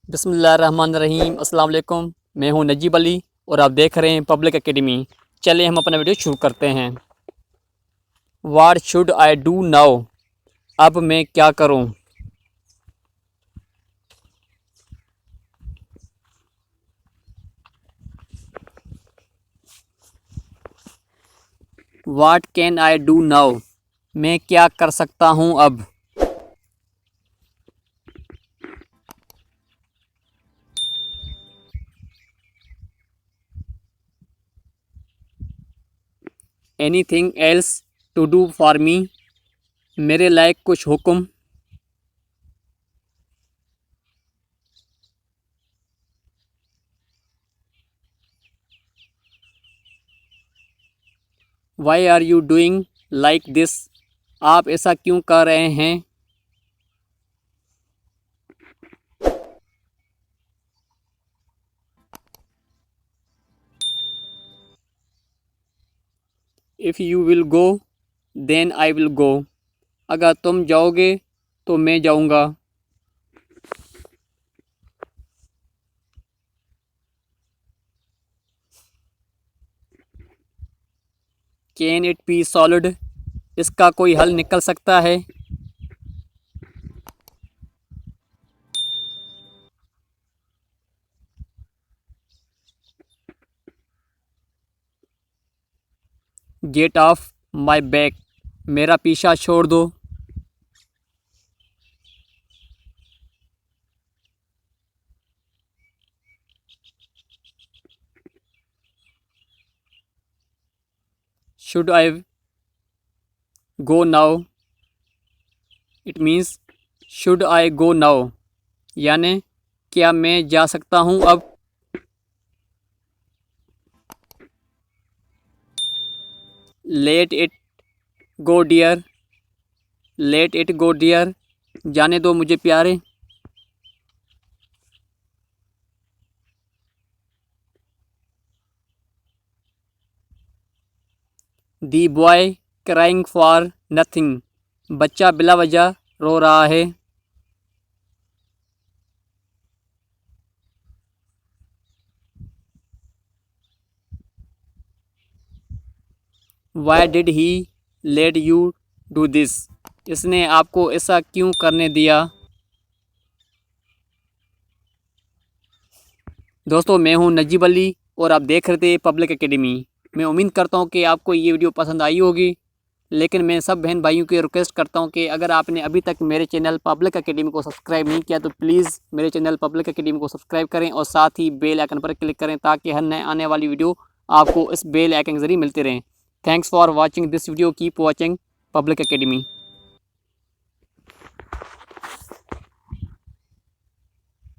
बिस्मिल्लाहिर्रहमानिर्रहीम। अस्सलाम वालेकुम। मैं हूं नजीब अली और आप देख रहे हैं पब्लिक एकेडमी। चलिए हम अपना वीडियो शुरू करते हैं। What should I do now? अब मैं क्या करूं? What can I do now? मैं क्या कर सकता हूं अब? Anything else to do for me? मेरे लायक कुछ हुक्म? Why are you doing like this? आप ऐसा क्यों कर रहे हैं? If you will go then I will go. अगर तुम जाओगे तो मैं जाऊंगा। Can it be solved? इसका कोई हल निकल सकता है? Gate off my back. मेरा पीछा छोड़ दो। Should I go now? It means should I go now, यानी क्या मैं जा सकता हूँ अब? Let it go dear. Let it go dear, जाने दो मुझे प्यारे। The boy crying for nothing. बच्चा बिला वजह रो रहा है। Why did he let you do this? इसने आपको ऐसा क्यों करने दिया? दोस्तों, मैं हूं नजीब अली और आप देख रहे थे पब्लिक एकेडमी। मैं उम्मीद करता हूं कि आपको ये वीडियो पसंद आई होगी, लेकिन मैं सब बहन भाइयों की रिक्वेस्ट करता हूं कि अगर आपने अभी तक मेरे चैनल पब्लिक एकेडमी को सब्सक्राइब नहीं किया तो प्लीज़ मेरे चैनल पब्लिक एकेडमी को सब्सक्राइब करें और साथ ही बेल आइकन पर क्लिक करें ताकि हर नए आने वाली वीडियो आपको इस बेल आइकन के जरिए मिलते रहें। Thanks for watching this video. Keep watching public academy.